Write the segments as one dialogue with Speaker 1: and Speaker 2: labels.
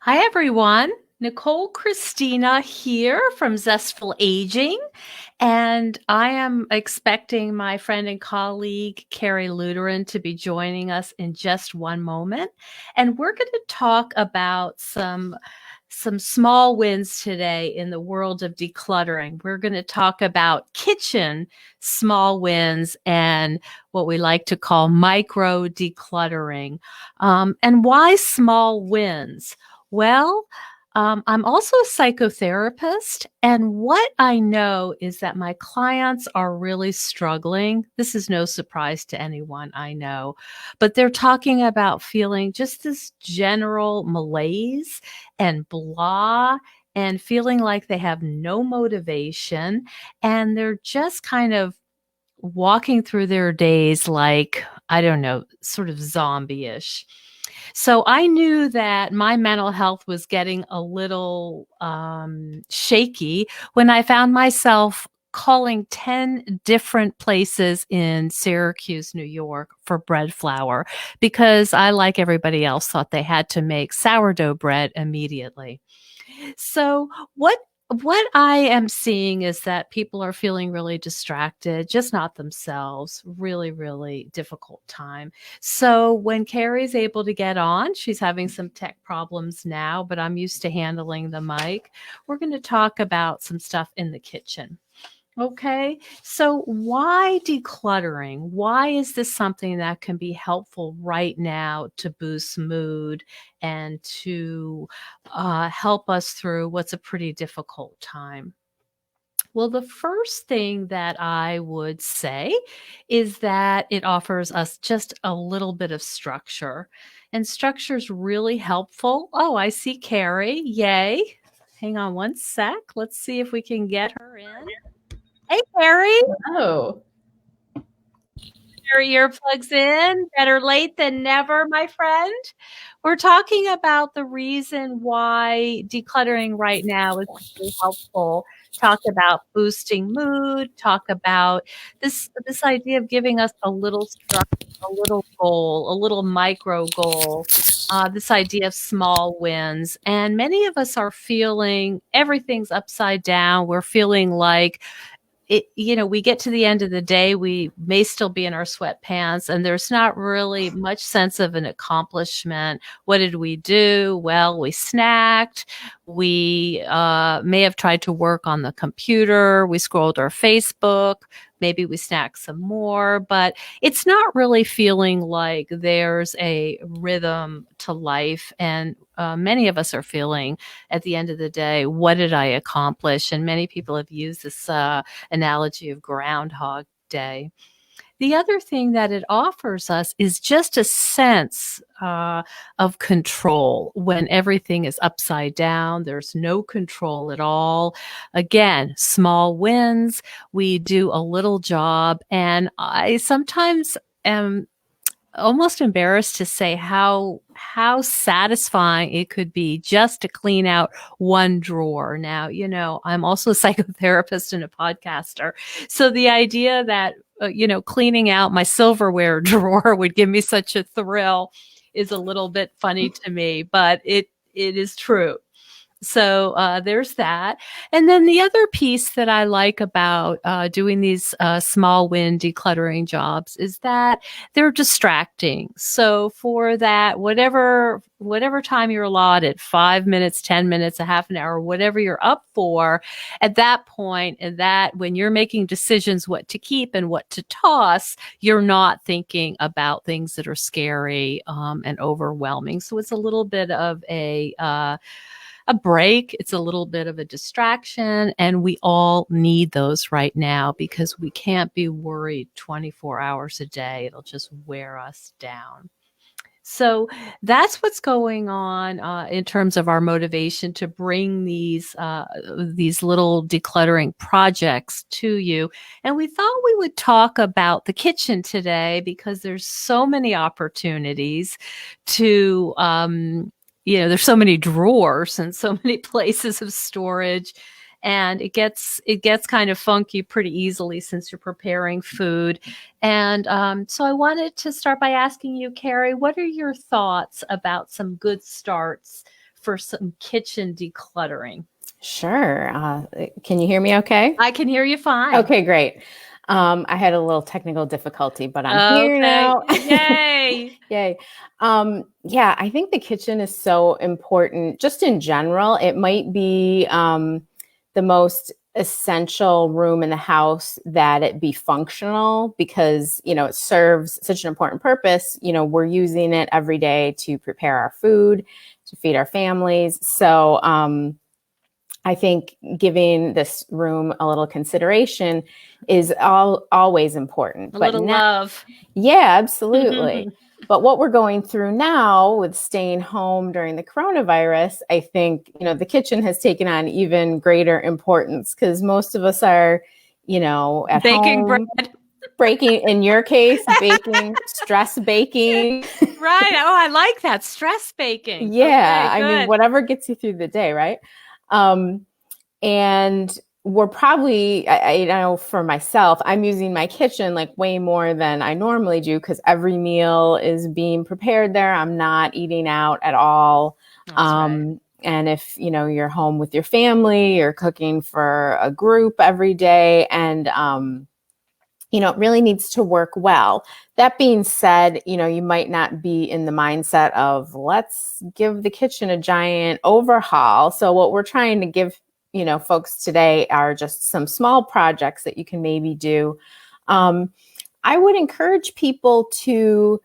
Speaker 1: Hi, everyone. Nicole Christina here from Zestful Aging, and I am expecting my friend and colleague Carrie Luderin to be joining us in just one moment. And we're going to talk about some small wins today in the world of decluttering. We're going to talk about kitchen small wins and what we like to call micro decluttering. And why small wins? Well, I'm also a psychotherapist, and what I know is that my clients are really struggling. This is no surprise to anyone I know, but they're talking about feeling just this general malaise and blah and feeling like they have no motivation, and they're just kind of walking through their days like, I don't know, sort of zombie-ish. So I knew that my mental health was getting a little shaky when I found myself calling 10 different places in Syracuse, New York for bread flour because I, like everybody else, thought they had to make sourdough bread immediately. So what I am seeing is that people are feeling really distracted, just not themselves. Really, really difficult time. So when Carrie's able to get on, she's having some tech problems now, but I'm used to handling the mic. We're going to talk about some stuff in the kitchen. Okay, so why decluttering? Why is this something that can be helpful right now to boost mood and to help us through what's a pretty difficult time? Well, the first thing that I would say is that it offers us just a little bit of structure. And structure is really helpful. Oh, I see Carrie. Yay. Hang on one sec. Let's see if we can get her in. Hey, Carrie.
Speaker 2: Oh,
Speaker 1: Your earplugs in. Better late than never, my friend. We're talking about the reason why decluttering right now is really helpful. Talk about boosting mood, talk about this idea of giving us a little structure, a little goal, a little micro goal. This idea of small wins. And many of us are feeling everything's upside down. We're feeling like we get to the end of the day, we may still be in our sweatpants, and there's not really much sense of an accomplishment. What did we do? Well, we snacked. We may have tried to work on the computer. We scrolled our Facebook. Maybe we snacked some more, but it's not really feeling like there's a rhythm to life. And many of us are feeling at the end of the day, what did I accomplish? And many people have used this analogy of Groundhog Day. The other thing that it offers us is just a sense of control when everything is upside down. There's no control at all. Again, small wins. We do a little job. And I sometimes am almost embarrassed to say how satisfying it could be just to clean out one drawer. Now, I'm also a psychotherapist and a podcaster. So the idea that cleaning out my silverware drawer would give me such a thrill is a little bit funny to me, but it is true. So there's that. And then the other piece that I like about doing these small win decluttering jobs is that they're distracting. So for that, whatever time you're allotted, 5 minutes, 10 minutes, a half an hour, whatever you're up for, at that point, and that when you're making decisions what to keep and what to toss, you're not thinking about things that are scary and overwhelming. So it's a little bit of a break. It's a little bit of a distraction, and we all need those right now because we can't be worried 24 hours a day. It'll just wear us down. So that's what's going on in terms of our motivation to bring these little decluttering projects to you. And we thought we would talk about the kitchen today because there's so many opportunities to there's so many drawers and so many places of storage, and it gets kind of funky pretty easily since you're preparing food. And so I wanted to start by asking you, Carrie, what are your thoughts about some good starts for some kitchen decluttering?
Speaker 2: Sure. Can you hear me okay?
Speaker 1: I can hear you fine.
Speaker 2: Okay, great. I had a little technical difficulty, but I'm here
Speaker 1: Okay.
Speaker 2: now.
Speaker 1: Yay.
Speaker 2: Yay. Yeah, I think the kitchen is so important just in general. It might be the most essential room in the house that it be functional because, it serves such an important purpose. We're using it every day to prepare our food, to feed our families. So, I think giving this room a little consideration is always important.
Speaker 1: A
Speaker 2: But
Speaker 1: little
Speaker 2: now,
Speaker 1: love.
Speaker 2: yeah, absolutely. But what we're going through now with staying home during the coronavirus, I think, the kitchen has taken on even greater importance because most of us are, at
Speaker 1: Baking
Speaker 2: home,
Speaker 1: bread.
Speaker 2: breaking, in your case, baking, stress baking.
Speaker 1: Right. Oh, I like that. Stress baking.
Speaker 2: Yeah,
Speaker 1: Okay,
Speaker 2: I mean,
Speaker 1: good.
Speaker 2: whatever gets you through the day, right? Um, and we're probably, I know for myself, I'm using my kitchen like way more than I normally do because every meal is being prepared there. I'm not eating out at all.
Speaker 1: That's right.
Speaker 2: And if, you're home with your family, you're cooking for a group every day and, it really needs to work well. That being said, you might not be in the mindset of let's give the kitchen a giant overhaul. So what we're trying to give, folks today are just some small projects that you can maybe do. I would encourage people to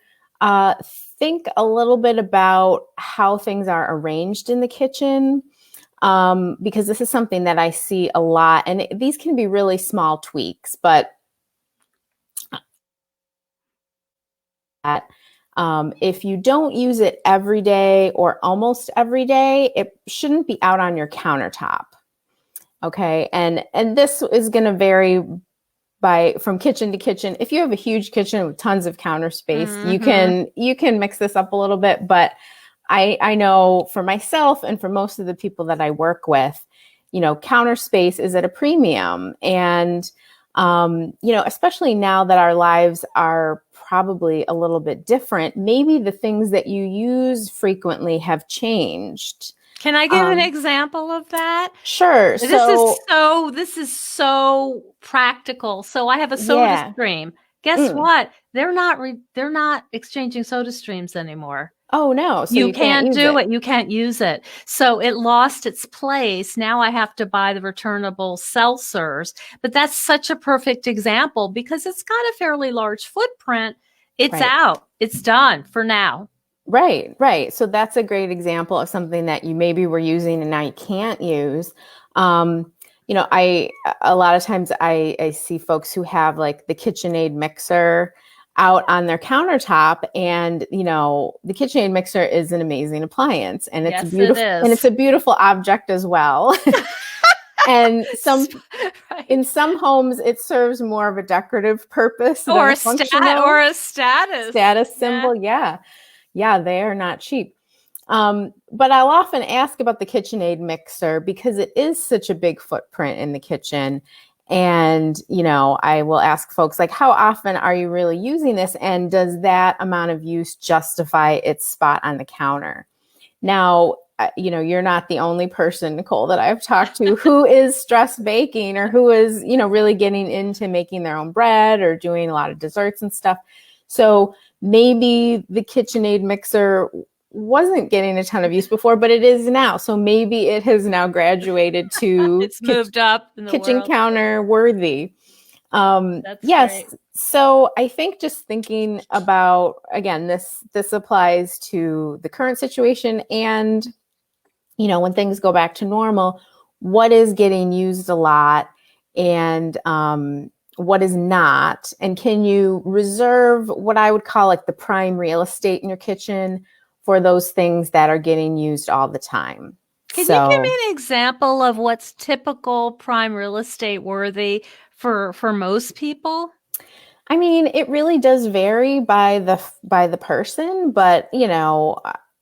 Speaker 2: think a little bit about how things are arranged in the kitchen. Because this is something that I see a lot, and these can be really small tweaks, but that. If you don't use it every day or almost every day, it shouldn't be out on your countertop. Okay. And this is going to vary from kitchen to kitchen. If you have a huge kitchen with tons of counter space, you can mix this up a little bit. But I know for myself and for most of the people that I work with, counter space is at a premium. And especially now that our lives are probably a little bit different, maybe the things that you use frequently have changed.
Speaker 1: Can I give an example of that?
Speaker 2: Sure.
Speaker 1: This is so practical. So I have a soda stream. Guess what? They're not exchanging soda streams anymore.
Speaker 2: Oh no. So
Speaker 1: you
Speaker 2: can't use
Speaker 1: do it. You can't use it. So it lost its place. Now I have to buy the returnable seltzers. But that's such a perfect example because it's got a fairly large footprint. It's out. It's done for now.
Speaker 2: Right. So that's a great example of something that you maybe were using and now you can't use. A lot of times I see folks who have like the KitchenAid mixer out on their countertop, and the KitchenAid mixer is an amazing appliance, and it's a beautiful object as well. And in some homes, it serves more of a decorative purpose
Speaker 1: or
Speaker 2: a status symbol. Yeah, they are not cheap. But I'll often ask about the KitchenAid mixer because it is such a big footprint in the kitchen. And, I will ask folks like, how often are you really using this? And does that amount of use justify its spot on the counter? Now, you're not the only person, Nicole, that I've talked to who is stress baking or who is, really getting into making their own bread or doing a lot of desserts and stuff. So maybe the KitchenAid mixer wasn't getting a ton of use before, but it is now. So maybe it has now graduated to
Speaker 1: it's moved up in the
Speaker 2: kitchen
Speaker 1: world.
Speaker 2: counter worthy. Yes.
Speaker 1: Great.
Speaker 2: So I think just thinking about, again, this applies to the current situation and, when things go back to normal, what is getting used a lot and what is not, and can you reserve what I would call like the prime real estate in your kitchen for those things that are getting used all the time.
Speaker 1: Can you give me an example of what's typical prime real estate worthy for most people?
Speaker 2: I mean, it really does vary by the person, but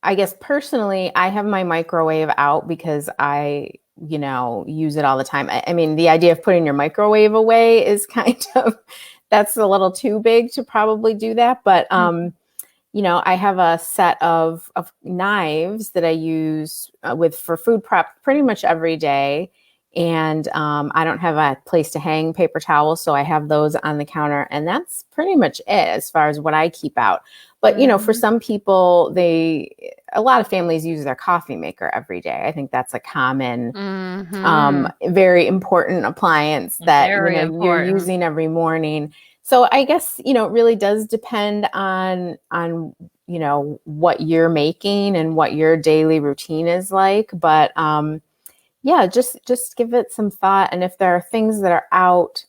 Speaker 2: I guess personally, I have my microwave out because I use it all the time. I mean, the idea of putting your microwave away is kind of, that's a little too big to probably do that. But, I have a set of knives that I use for food prep pretty much every day. And I don't have a place to hang paper towels, so I have those on the counter. And that's pretty much it as far as what I keep out. But, for some people, a lot of families use their coffee maker every day. I think that's a common, very important appliance that,
Speaker 1: Very
Speaker 2: you're
Speaker 1: important.
Speaker 2: using every morning. So I guess, it really does depend on what you're making and what your daily routine is like. But yeah, just give it some thought. And if there are things that are out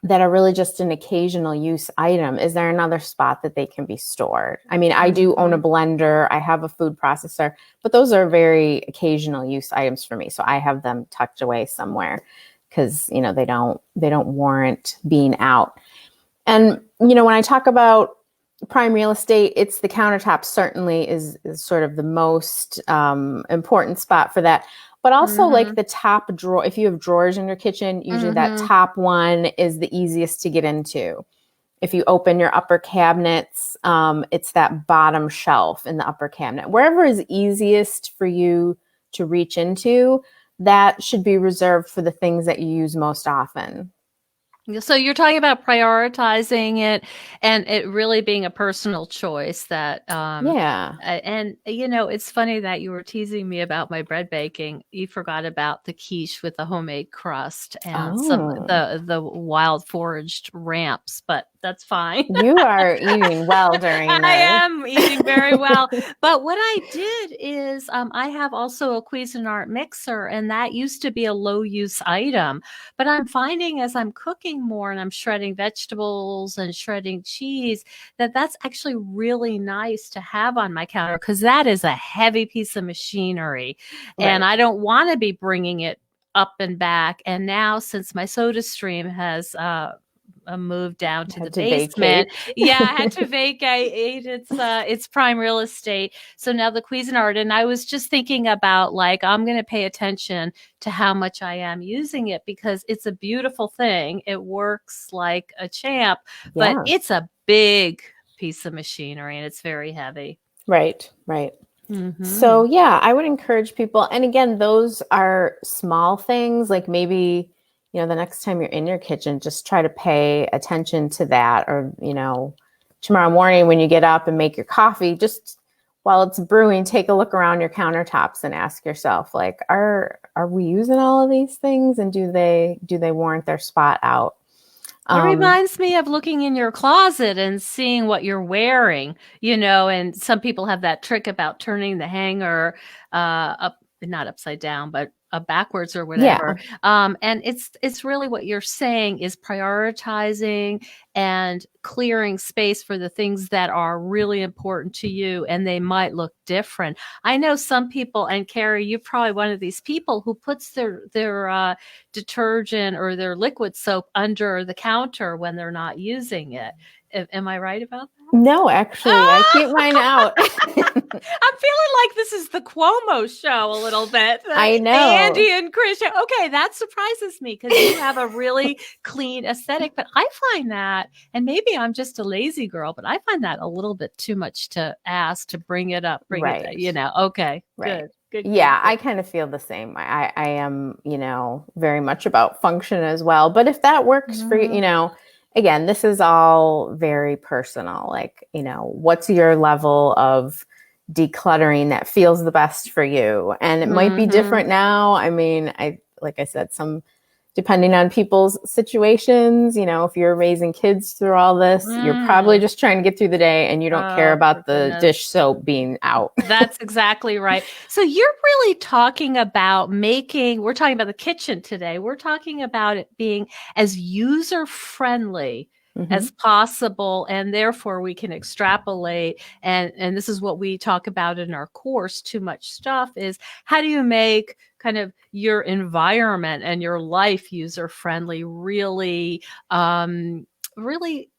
Speaker 2: that are really just an occasional use item, is there another spot that they can be stored? I mean, I do own a blender, I have a food processor, but those are very occasional use items for me. So I have them tucked away somewhere because, they don't warrant being out. And, when I talk about prime real estate, it's the countertop certainly is sort of the most important spot for that. But also like the top drawer, if you have drawers in your kitchen, usually that top one is the easiest to get into. If you open your upper cabinets, it's that bottom shelf in the upper cabinet. Wherever is easiest for you to reach into, that should be reserved for the things that you use most often.
Speaker 1: So you're talking about prioritizing it and it really being a personal choice that,
Speaker 2: Yeah.
Speaker 1: and it's funny that you were teasing me about my bread baking. You forgot about the quiche with the homemade crust and
Speaker 2: Oh,
Speaker 1: the wild foraged ramps, but that's fine.
Speaker 2: you are eating well during
Speaker 1: I
Speaker 2: this.
Speaker 1: am eating very well. But what I did is I have also a Cuisinart mixer, and that used to be a low use item. But I'm finding as I'm cooking more and I'm shredding vegetables and shredding cheese, that's actually really nice to have on my counter because that is a heavy piece of machinery. And
Speaker 2: Right.
Speaker 1: I don't want to be bringing it up and back. And now, since my soda stream has moved down to the
Speaker 2: Had to
Speaker 1: basement.
Speaker 2: vacate.
Speaker 1: Yeah, I had to vacate its prime real estate. So now the Cuisinart, and I was just thinking about like I'm going to pay attention to how much I am using it because it's a beautiful thing. It works like a champ, but
Speaker 2: Yeah.
Speaker 1: it's a big piece of machinery and it's very heavy.
Speaker 2: Right. Right. So
Speaker 1: Mm-hmm.
Speaker 2: yeah, I would encourage people. And again, those are small things. Like maybe, the next time you're in your kitchen, just try to pay attention to that. Or, tomorrow morning when you get up and make your coffee, just while it's brewing, take a look around your countertops and ask yourself, like, are we using all of these things? And do they warrant their spot out?
Speaker 1: It
Speaker 2: Um,
Speaker 1: reminds me of looking in your closet and seeing what you're wearing, and some people have that trick about turning the hanger up, not upside down, but backwards or whatever.
Speaker 2: yeah.
Speaker 1: And it's really what you're saying is prioritizing and clearing space for the things that are really important to you, and they might look different. I know some people, and Carrie, you're probably one of these people who puts their detergent or their liquid soap under the counter when they're not using it. Am I right about that?
Speaker 2: No, actually, I keep mine out.
Speaker 1: I'm feeling like this is the Cuomo show a little bit.
Speaker 2: I
Speaker 1: The
Speaker 2: know.
Speaker 1: Andy and Chris show. Okay, that surprises me because you have a really clean aesthetic. But I find that, and maybe I'm just a lazy girl, but I find that a little bit too much to ask to bring it up.
Speaker 2: Right.
Speaker 1: Okay,
Speaker 2: Right.
Speaker 1: good, good, good,
Speaker 2: Yeah,
Speaker 1: good.
Speaker 2: I kind of feel the same way. I am, very much about function as well. But if that works for you,
Speaker 1: Mhm.
Speaker 2: again, this is all very personal. Like, what's your level of decluttering that feels the best for you? And it might be
Speaker 1: Mhm.
Speaker 2: different now. I mean, like I said, depending on people's situations, if you're raising kids through all this, you're probably
Speaker 1: Mm.
Speaker 2: just trying to get through the day and you don't care
Speaker 1: Oh, for
Speaker 2: about the
Speaker 1: goodness.
Speaker 2: dish soap being out.
Speaker 1: That's exactly right. So you're really talking about we're talking about the kitchen today. We're talking about it being as user friendly
Speaker 2: Hmm.
Speaker 1: as possible, and therefore we can extrapolate. And this is what we talk about in our course, Too Much Stuff, is how do you make kind of your environment and your life user friendly, really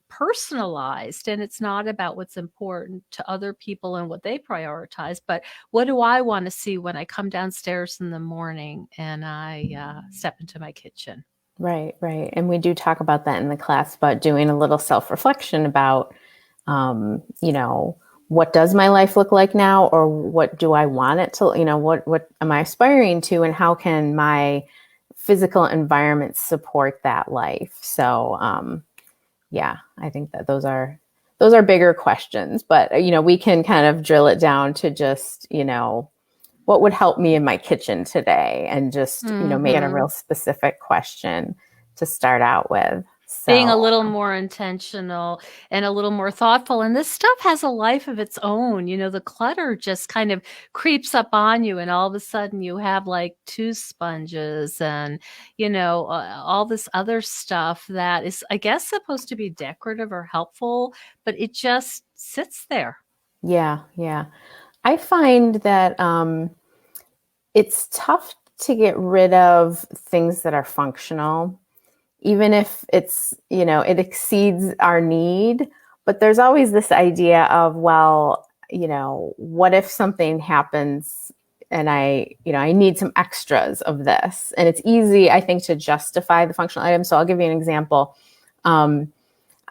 Speaker 1: personalized, and it's not about what's important to other people and what they prioritize, but what do I want to see when I come downstairs in the morning and I step into my kitchen.
Speaker 2: Right, right. And we do talk about that in the class about doing a little self reflection about You know, what does my life look like now, or what do I want it to, you know, what am I aspiring to, and how can my physical environment support that life? So, yeah, I think that those are bigger questions, but you know, we can kind of drill it down to just, you know, what would help me in my kitchen today, and just, you know, make it a real specific question to start out with.
Speaker 1: Being a
Speaker 2: So,
Speaker 1: little more intentional and a little more thoughtful. And this stuff has a life of its own. You know, the clutter just kind of creeps up on you, and all of a sudden you have like two sponges and, you know, all this other stuff that is, I guess, supposed to be decorative or helpful, but it just sits there.
Speaker 2: yeah, yeah. I find that it's tough to get rid of things that are functional, even if it's, you know, it exceeds our need. But there's always this idea of, well, you know, what if something happens and you know, I need some extras of this. And it's easy, I think, to justify the functional items. So I'll give you an example.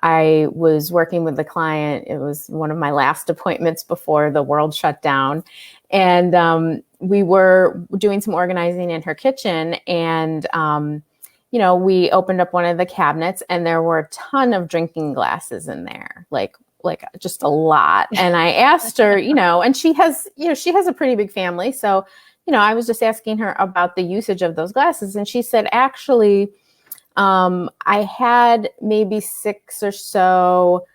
Speaker 2: I was working with the client. It was one of my last appointments before the world shut down. And we were doing some organizing in her kitchen. And, you know, we opened up one of the cabinets, and there were a ton of drinking glasses in there, like just a lot. And I asked her, you know, and she has a pretty big family. So, you know, I was just asking her about the usage of those glasses. And she said, actually, I had maybe 6 or so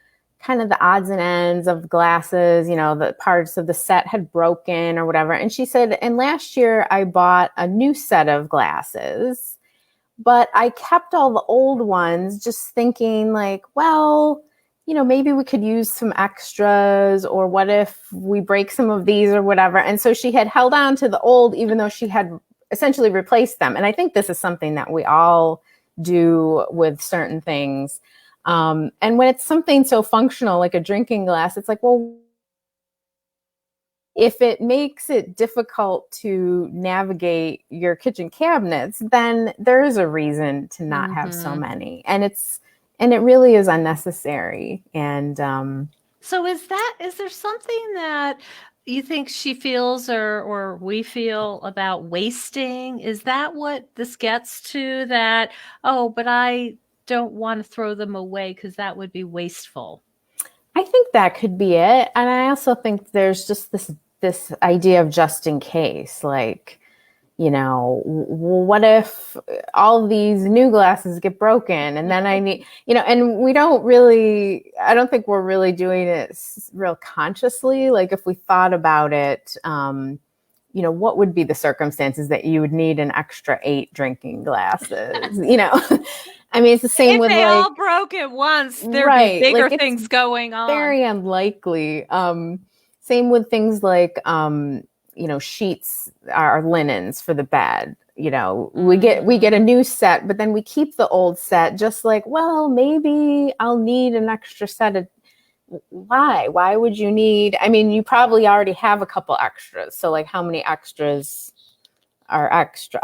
Speaker 2: kind of the odds and ends of glasses, you know, the parts of the set had broken or whatever. And she said, and last year I bought a new set of glasses, but I kept all the old ones, just thinking like, well, you know, maybe we could use some extras, or what if we break some of these or whatever. And so she had held on to the old, even though she had essentially replaced them. And I think this is something that we all do with certain things. And when it's something so functional, like a drinking glass, it's like, well, if it makes it difficult to navigate your kitchen cabinets, then there is a reason to not have so many. And it really is unnecessary. And
Speaker 1: So is there something that you think she feels or we feel about wasting? Is that what this gets to, that, oh, but I don't want to throw them away because that would be wasteful?
Speaker 2: I think that could be it. And I also think there's just this idea of just in case, like, you know, what if all these new glasses get broken, and then I need, you know, and I don't think we're really doing it real consciously. Like, if we thought about it, you know, what would be the circumstances that you would need an extra 8 drinking glasses, you know? I mean, it's the same
Speaker 1: If
Speaker 2: with,
Speaker 1: they
Speaker 2: like,
Speaker 1: all broke at once, there'd be
Speaker 2: right,
Speaker 1: bigger
Speaker 2: like, it's
Speaker 1: things going on.
Speaker 2: very unlikely. Same with things like, you know, sheets are linens for the bed. You know, we get a new set, but then we keep the old set, just like, well, maybe I'll need an extra set of. Why would you need? I mean, you probably already have a couple extras. So, like, how many extras are extra?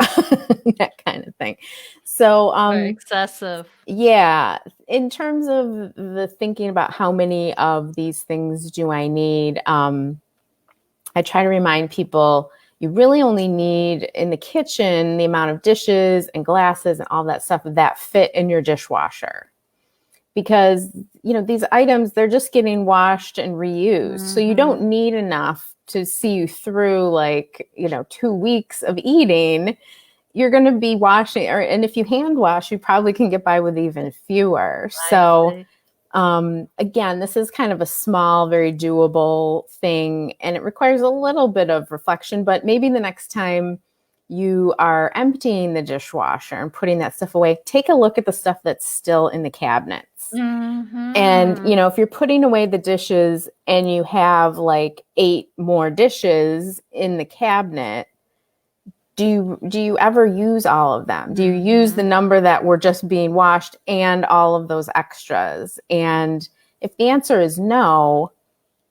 Speaker 2: That kind of thing. So,
Speaker 1: Right, excessive.
Speaker 2: yeah, in terms of the thinking about how many of these things do I need, I try to remind people you really only need in the kitchen the amount of dishes and glasses and all that stuff that fit in your dishwasher. Because, you know, these items, they're just getting washed and reused. So you don't need enough to see you through, like, you know, 2 weeks of eating. You're going to be washing, and if you hand wash, you probably can get by with even fewer.
Speaker 1: I
Speaker 2: So,
Speaker 1: see.
Speaker 2: again, this is kind of a small, very doable thing, and it requires a little bit of reflection. But maybe the next time you are emptying the dishwasher and putting that stuff away, take a look at the stuff that's still in the cabinets. And, you know, if you're putting away the dishes and you have like 8 more dishes in the cabinet, do you ever use all of them? Do you use the number that were just being washed and all of those extras? And if the answer is no,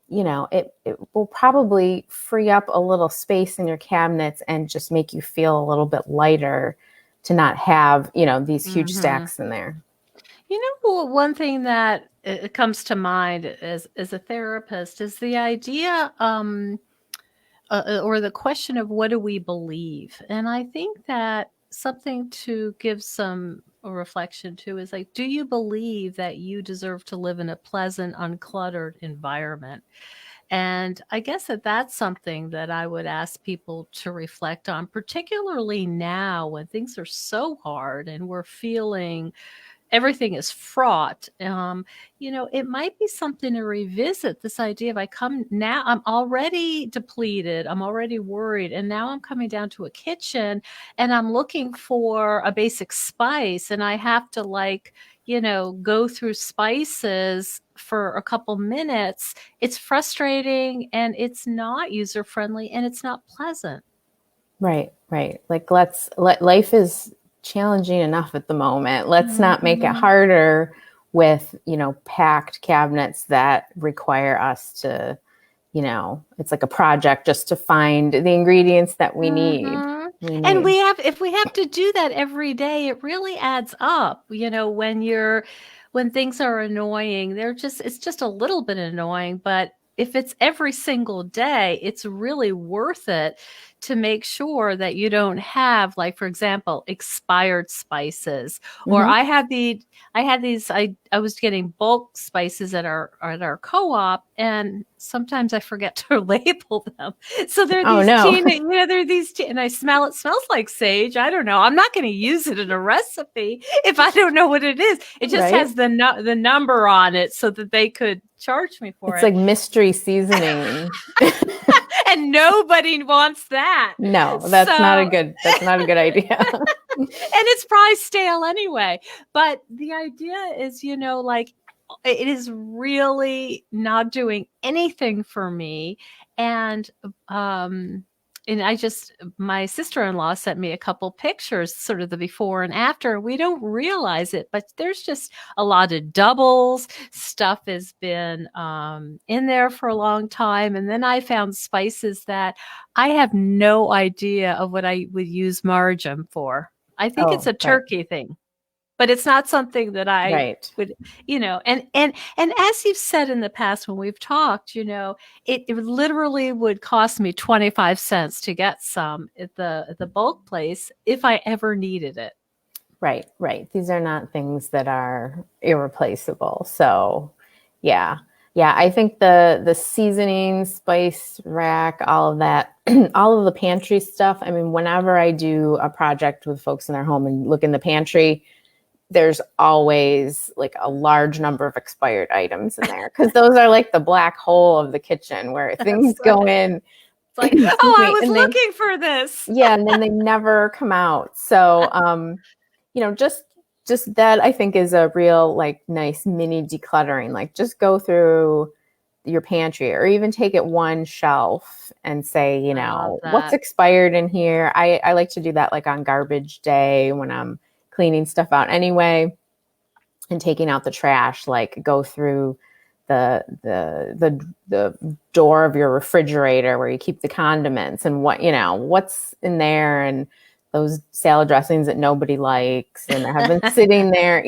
Speaker 2: you know, it will probably free up a little space in your cabinets and just make you feel a little bit lighter to not have, you know, these huge stacks in there.
Speaker 1: You know, one thing that comes to mind as a therapist is the idea, or the question of what do we believe? And I think that something to give some reflection to is like, do you believe that you deserve to live in a pleasant, uncluttered environment? And I guess that that's something that I would ask people to reflect on, particularly now when things are so hard and we're feeling everything is fraught. It might be something to revisit this idea of I come now, I'm already depleted, I'm already worried, and now I'm coming down to a kitchen and I'm looking for a basic spice, and I have to go through spices for a couple minutes. It's frustrating and it's not user friendly and it's not pleasant.
Speaker 2: Right, right. Like life is challenging enough at the moment. Let's not make it
Speaker 1: Mhm.
Speaker 2: harder with, packed cabinets that require us to, it's like a project just to find the ingredients that we need.
Speaker 1: Mhm.
Speaker 2: We
Speaker 1: And
Speaker 2: need.
Speaker 1: if we have to do that every day, it really adds up. When things are annoying, it's just a little bit annoying, but if it's every single day, it's really worth it to make sure that you don't have, like, for example, expired spices. Or
Speaker 2: Mhm.
Speaker 1: I was getting bulk spices at our co-op, and sometimes I forget to label them. So
Speaker 2: Oh no.
Speaker 1: and I smell it smells like sage. I don't know. I'm not going to use it in a recipe if I don't know what it is. It just
Speaker 2: Right?
Speaker 1: has the number on it so that they could charge me for
Speaker 2: It's
Speaker 1: it.
Speaker 2: like mystery seasoning.
Speaker 1: And nobody wants that.
Speaker 2: No,
Speaker 1: So,
Speaker 2: that's not a good idea.
Speaker 1: and it's probably stale anyway. But the idea is, it is really not doing anything for me. And um and my sister-in-law sent me a couple pictures, sort of the before and after. We don't realize it, but there's just a lot of doubles. Stuff has been in there for a long time. And then I found spices that I have no idea of what I would use marjoram for. I think it's
Speaker 2: Oh,
Speaker 1: a
Speaker 2: right.
Speaker 1: turkey thing, but it's not something that I
Speaker 2: Right.
Speaker 1: would, and as you've said in the past when we've talked, it literally would cost me 25 cents to get some at the bulk place if I ever needed it.
Speaker 2: Right, right. These are not things that are irreplaceable. So, yeah. Yeah, I think the seasoning, spice rack, all of that, all of the pantry stuff. I mean, whenever I do a project with folks in their home and look in the pantry, there's always like a large number of expired items in there because those are like the black hole of the kitchen where
Speaker 1: That's
Speaker 2: things go
Speaker 1: right.
Speaker 2: in,
Speaker 1: It's like,
Speaker 2: excuse
Speaker 1: oh, I
Speaker 2: me,
Speaker 1: was
Speaker 2: and they,
Speaker 1: looking for this.
Speaker 2: yeah, and then they never come out. So, just that I think is a real like nice mini decluttering. Like just go through your pantry or even take it one shelf and say,
Speaker 1: I love
Speaker 2: what's
Speaker 1: that.
Speaker 2: expired in here. I like to do that like on garbage day when I'm cleaning stuff out anyway and taking out the trash, like go through the door of your refrigerator where you keep the condiments and what's in there, and those salad dressings that nobody likes and have been sitting there,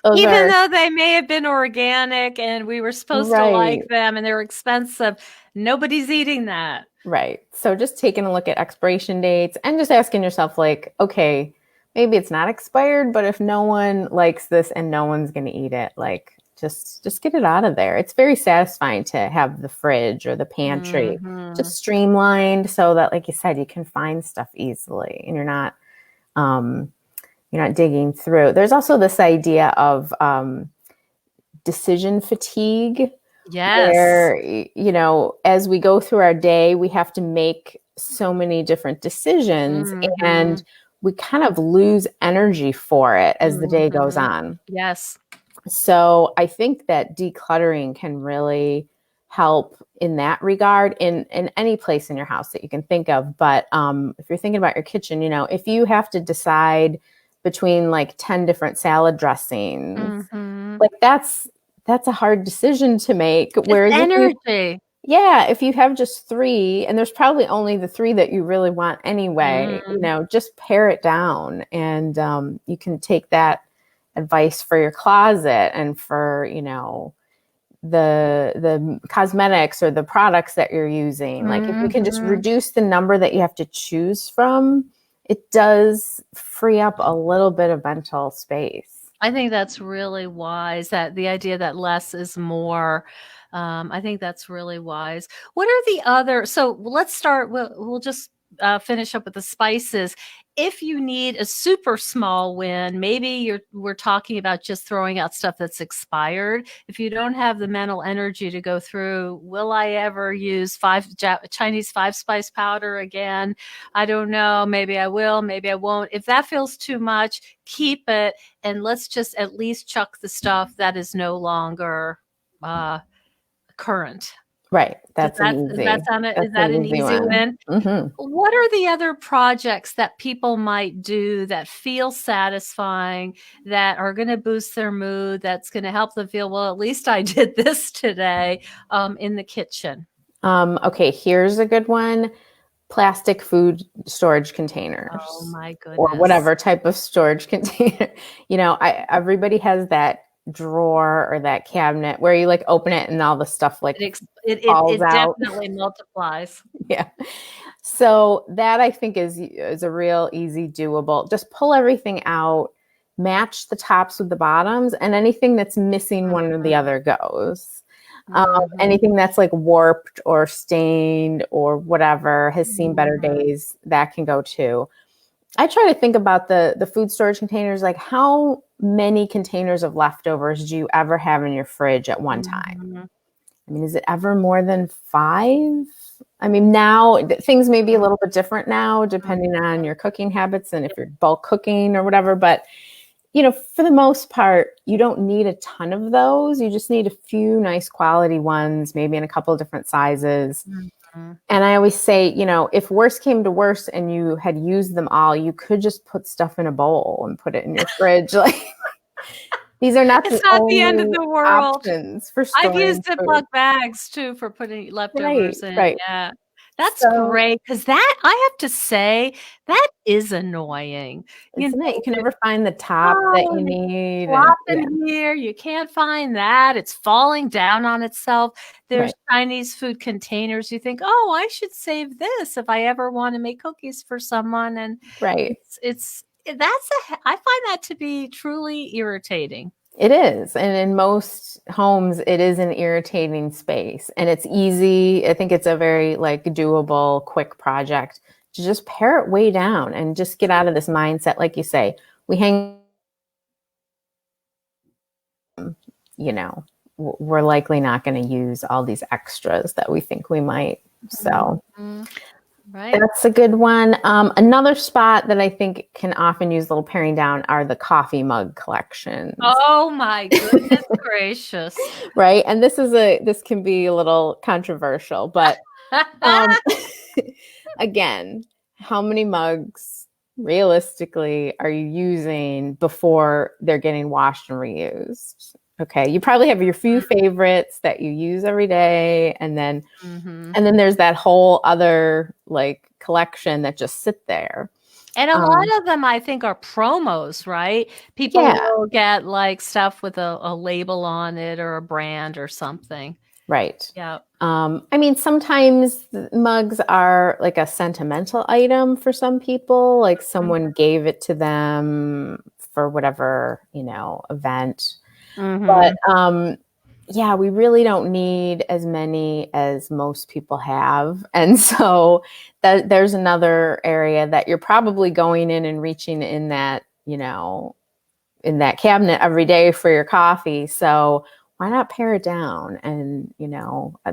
Speaker 2: those
Speaker 1: Even
Speaker 2: are
Speaker 1: though they may have been organic and we were supposed to like
Speaker 2: right.
Speaker 1: them and they're expensive, nobody's eating that.
Speaker 2: Right. So just taking a look at expiration dates and just asking yourself, like, okay, maybe it's not expired, but if no one likes this and no one's going to eat it, like just get it out of there. It's very satisfying to have the fridge or the pantry
Speaker 1: Mhm.
Speaker 2: just streamlined so that, like you said, you can find stuff easily and um, you're not digging through. There's also this idea of decision fatigue
Speaker 1: Yes.
Speaker 2: where as we go through our day we have to make so many different decisions and
Speaker 1: Mhm.
Speaker 2: we kind of lose energy for it as the day goes
Speaker 1: Mhm.
Speaker 2: on.
Speaker 1: Yes.
Speaker 2: So I think that decluttering can really help in that regard in any place in your house that you can think of. But if you're thinking about your kitchen, if you have to decide between like 10 different salad dressings,
Speaker 1: Mhm.
Speaker 2: like that's a hard decision to make.
Speaker 1: It's
Speaker 2: Whereas
Speaker 1: energy.
Speaker 2: if you have just three, and there's probably only the three that you really want anyway,
Speaker 1: Mm.
Speaker 2: just pare it down, and you can take that advice for your closet and for, the cosmetics or the products that you're using. Like if you can just reduce the number that you have to choose from, it does free up a little bit of mental space.
Speaker 1: I think that's really wise, that the idea that less is more. I think that's really wise. What are the other, so let's start, we'll just finish up with the spices. If you need a super small win, maybe we're talking about just throwing out stuff that's expired. If you don't have the mental energy to go through, will I ever use Chinese 5-spice powder again? I don't know. Maybe I will, maybe I won't. If that feels too much, keep it, and let's just at least chuck the stuff that is no longer current.
Speaker 2: Right.
Speaker 1: Does
Speaker 2: That's an easy,
Speaker 1: is that an easy
Speaker 2: one.
Speaker 1: win?
Speaker 2: Mm-hmm.
Speaker 1: What are the other projects that people might do that feel satisfying, that are going to boost their mood, that's going to help them feel, well, at least I did this today, in the kitchen?
Speaker 2: Okay, here's a good one. Plastic food storage containers.
Speaker 1: Oh my goodness.
Speaker 2: Or whatever type of storage container. Everybody has that drawer or that cabinet where you like open it and all the stuff like falls out.
Speaker 1: It definitely multiplies.
Speaker 2: Yeah. So that I think is a real easy doable. Just pull everything out, match the tops with the bottoms, and anything that's missing one or the other goes. Anything that's like warped or stained or whatever has seen better days, that can go too. I try to think about the food storage containers, like how many containers of leftovers do you ever have in your fridge at one time? I mean, is it ever more than 5? I mean, now things may be a little bit different now, depending on your cooking habits and if you're bulk cooking or whatever. But, for the most part, you don't need a ton of those. You just need a few nice quality ones, maybe in a couple of different sizes. And I always say, if worse came to worse and you had used them all, you could just put stuff in a bowl and put it in your fridge. Like, these are not
Speaker 1: the end of the world.
Speaker 2: Options for storing.
Speaker 1: I've used Ziploc bags too for putting leftovers in. Right. Yeah. That's great, because that, I have to say, that is annoying.
Speaker 2: Isn't it? You can never find the top that you need.
Speaker 1: Flop in here. You can't find that. It's falling down on itself. There's Chinese food containers. You think, oh, I should save this if I ever want to make cookies for someone. And I find that to be truly irritating.
Speaker 2: It is. And in most homes, it is an irritating space, and it's easy. I think it's a very doable, quick project to just pare it way down and just get out of this mindset. Like you say, we're likely not going to use all these extras that we think we might. So right. That's a good one. Another spot that I think can often use a little paring down are the coffee mug collections.
Speaker 1: Oh my goodness gracious.
Speaker 2: Right. And this can be a little controversial, but again, how many mugs realistically are you using before they're getting washed and reused? Okay, you probably have your few favorites that you use every day, and then there's that whole other collection that just sit there.
Speaker 1: And a lot of them, I think, are promos, right? People will get stuff with a label on it or a brand or something.
Speaker 2: Right.
Speaker 1: Yeah.
Speaker 2: I mean, sometimes mugs are like a sentimental item for some people, like someone gave it to them for whatever, event. But we really don't need as many as most people have. And so there's another area that you're probably going in and reaching in that, in that cabinet every day for your coffee. So why not pare it down? And,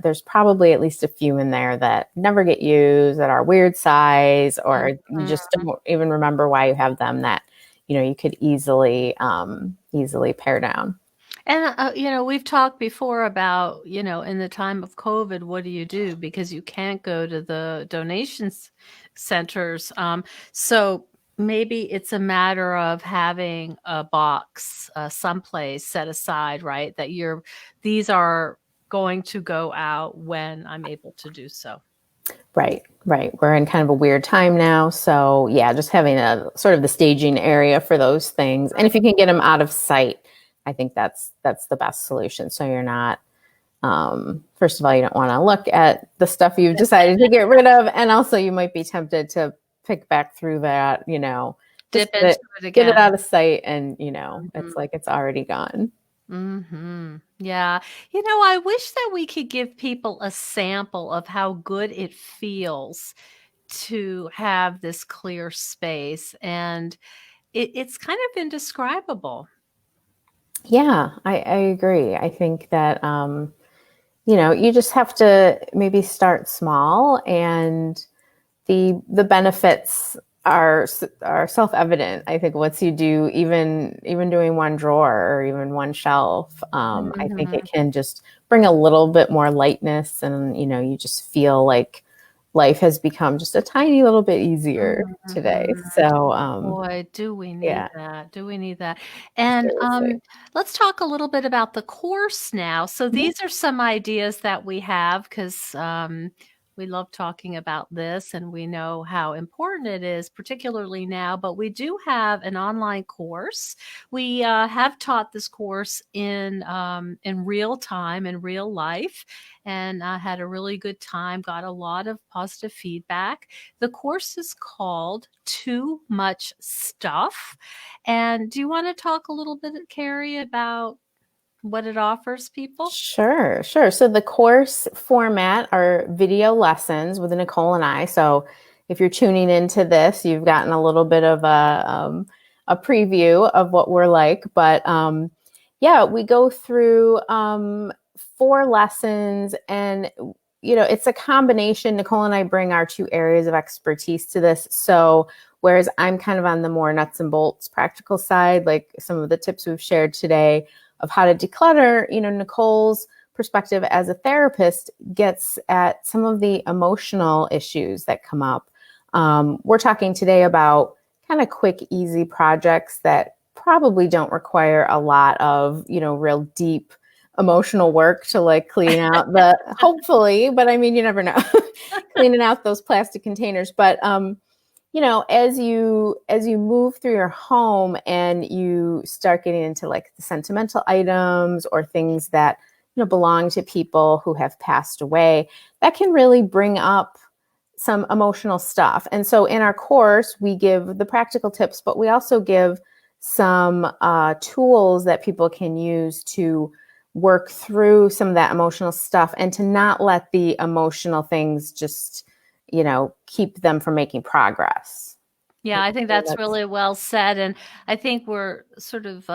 Speaker 2: there's probably at least a few in there that never get used, that are weird size, or you just don't even remember why you have them, that, you could easily pare down.
Speaker 1: And, we've talked before about, in the time of COVID, what do you do? Because you can't go to the donations centers. So maybe it's a matter of having a box someplace set aside, right? That these are going to go out when I'm able to do so.
Speaker 2: Right, right. We're in kind of a weird time now. So, yeah, just having a sort of the staging area for those things. And if you can get them out of sight, I think that's the best solution. So you're not first of all, you don't want to look at the stuff you've decided to get rid of, and also you might be tempted to pick back through that, just
Speaker 1: Dip into it
Speaker 2: get it
Speaker 1: again.
Speaker 2: out of sight, and it's
Speaker 1: Mhm.
Speaker 2: like it's already gone.
Speaker 1: Yeah. I wish that we could give people a sample of how good it feels to have this clear space, and it's kind of indescribable.
Speaker 2: Yeah, I agree. I think that you just have to maybe start small, and the benefits are self-evident. I think once you do even doing one drawer or even one shelf, I think it
Speaker 1: Mhm.
Speaker 2: can just bring a little bit more lightness, and you just feel like life has become just a tiny little bit easier today.
Speaker 1: Mhm.
Speaker 2: So
Speaker 1: Boy, do we need
Speaker 2: yeah,
Speaker 1: that, do we need that. And,
Speaker 2: seriously.
Speaker 1: let's talk a little bit about the course now. So
Speaker 2: Mhm.
Speaker 1: these are some ideas that we have 'cause, we love talking about this, and we know how important it is, particularly now, but we do have an online course. We, have taught this course in real time, in real life, and I had a really good time, got a lot of positive feedback. The course is called Too Much Stuff. And do you want to talk a little bit, Carrie, about what it offers people?
Speaker 2: Sure, sure. So the course format are video lessons with Nicole and I. So if you're tuning into this, you've gotten a little bit of a preview of what we're like. But yeah, we go through 4 lessons, and it's a combination. Nicole and I bring our 2 areas of expertise to this. So whereas I'm kind of on the more nuts and bolts practical side, like some of the tips we've shared today of how to declutter, Nicole's perspective as a therapist gets at some of the emotional issues that come up. We're talking today about kind of quick, easy projects that probably don't require a lot of, real deep emotional work to like clean out hopefully, but I mean, you never know, cleaning out those plastic containers. But as you move through your home and you start getting into like the sentimental items or things that belong to people who have passed away, that can really bring up some emotional stuff. And so in our course, we give the practical tips, but we also give some tools that people can use to work through some of that emotional stuff and to not let the emotional things just keep them from making progress.
Speaker 1: Yeah, I think
Speaker 2: So
Speaker 1: that's
Speaker 2: that's
Speaker 1: really well said, and I think we're sort of,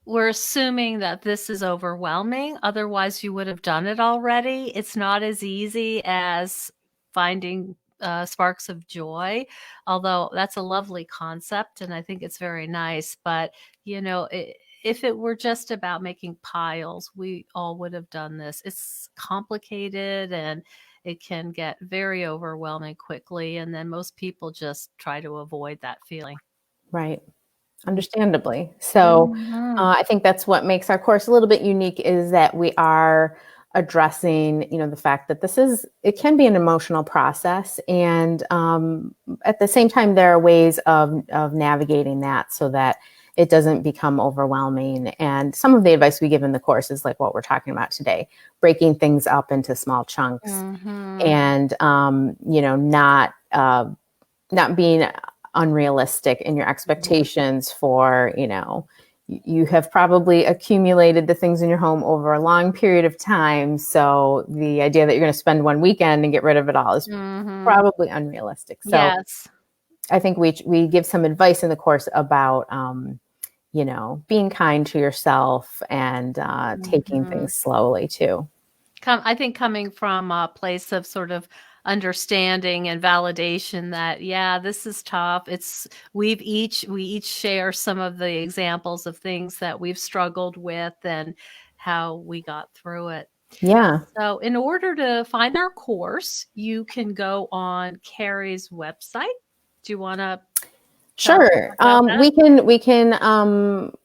Speaker 1: we're assuming that this is overwhelming, otherwise you would have done it already. It's not as easy as finding, sparks of joy, although that's a lovely concept, and I think it's very nice, but, if it were just about making piles, we all would have done this. It's complicated, and it can get very overwhelming quickly, and then most people just try to avoid that feeling.
Speaker 2: right.
Speaker 1: Mm.
Speaker 2: Understandably. So
Speaker 1: Mhm.
Speaker 2: I think that's what makes our course a little bit unique is that we are addressing, the fact that it can be an emotional process. And at the same time, there are ways of navigating that so that it doesn't become overwhelming. And some of the advice we give in the course is like what we're talking about today, breaking things up into small chunks
Speaker 1: Mhm.
Speaker 2: and, not being unrealistic in your
Speaker 1: Mhm.
Speaker 2: expectations for, you have probably accumulated the things in your home over a long period of time. So the idea that you're going to spend one weekend and get rid of it all is
Speaker 1: Mhm.
Speaker 2: probably unrealistic. So
Speaker 1: Yes.
Speaker 2: I think we give some advice in the course about, being kind to yourself and taking
Speaker 1: Mhm.
Speaker 2: things slowly too.
Speaker 1: I think coming from a place of sort of understanding and validation that, yeah, this is tough. We each share some of the examples of things that we've struggled with and how we got through it.
Speaker 2: Yeah.
Speaker 1: So, in order to find our course, you can go on Carrie's website. Do you want to? tell us
Speaker 2: Sure.
Speaker 1: more about that?
Speaker 2: We can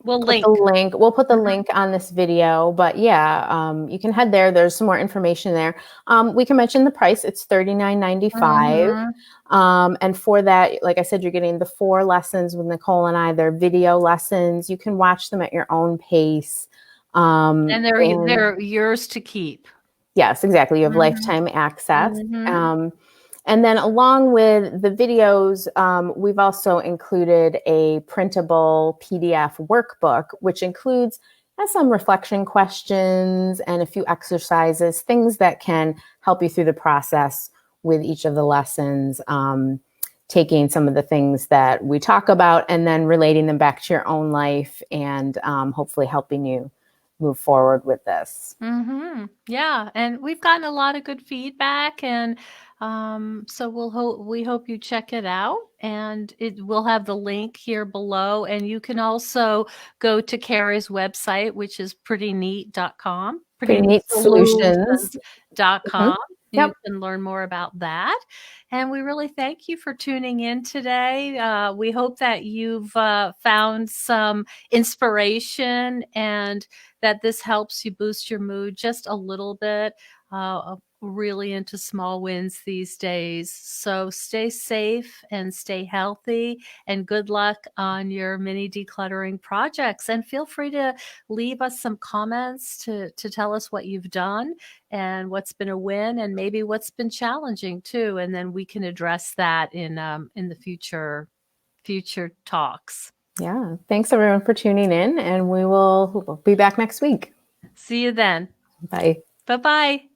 Speaker 1: We'll
Speaker 2: put the
Speaker 1: link.
Speaker 2: link. We'll put the
Speaker 1: Mhm.
Speaker 2: link on this video. But yeah, you can head there. There's some more information there. We can mention the price. It's $39.95.
Speaker 1: Mhm.
Speaker 2: And for that, like I said, you're getting the 4 lessons with Nicole and I. They're video lessons. You can watch them at your own pace.
Speaker 1: And
Speaker 2: And
Speaker 1: they're yours to keep.
Speaker 2: yes, exactly. You have
Speaker 1: Mhm.
Speaker 2: lifetime access.
Speaker 1: Mhm.
Speaker 2: And then along with the videos, we've also included a printable PDF workbook, which includes has some reflection questions and a few exercises, things that can help you through the process with each of the lessons, taking some of the things that we talk about and then relating them back to your own life and hopefully helping you move forward with this.
Speaker 1: Yeah, and we've gotten a lot of good feedback, and so we hope you check it out, and we'll have the link here below, and you can also go to Carrie's website, which is prettyneat.com,
Speaker 2: Pretty neat solutions. Mhm.
Speaker 1: prettyneatsolutions.com. You
Speaker 2: Yep.
Speaker 1: can learn more about that. And we really thank you for tuning in today. We hope that you've found some inspiration and that this helps you boost your mood just a little bit. Really into small wins these days. So stay safe and stay healthy, and good luck on your mini decluttering projects. And feel free to leave us some comments to tell us what you've done and what's been a win, and maybe what's been challenging too. And then we can address that in the future talks.
Speaker 2: Yeah. Thanks everyone for tuning in, and we'll be back next week.
Speaker 1: See you then.
Speaker 2: Bye.
Speaker 1: Bye bye.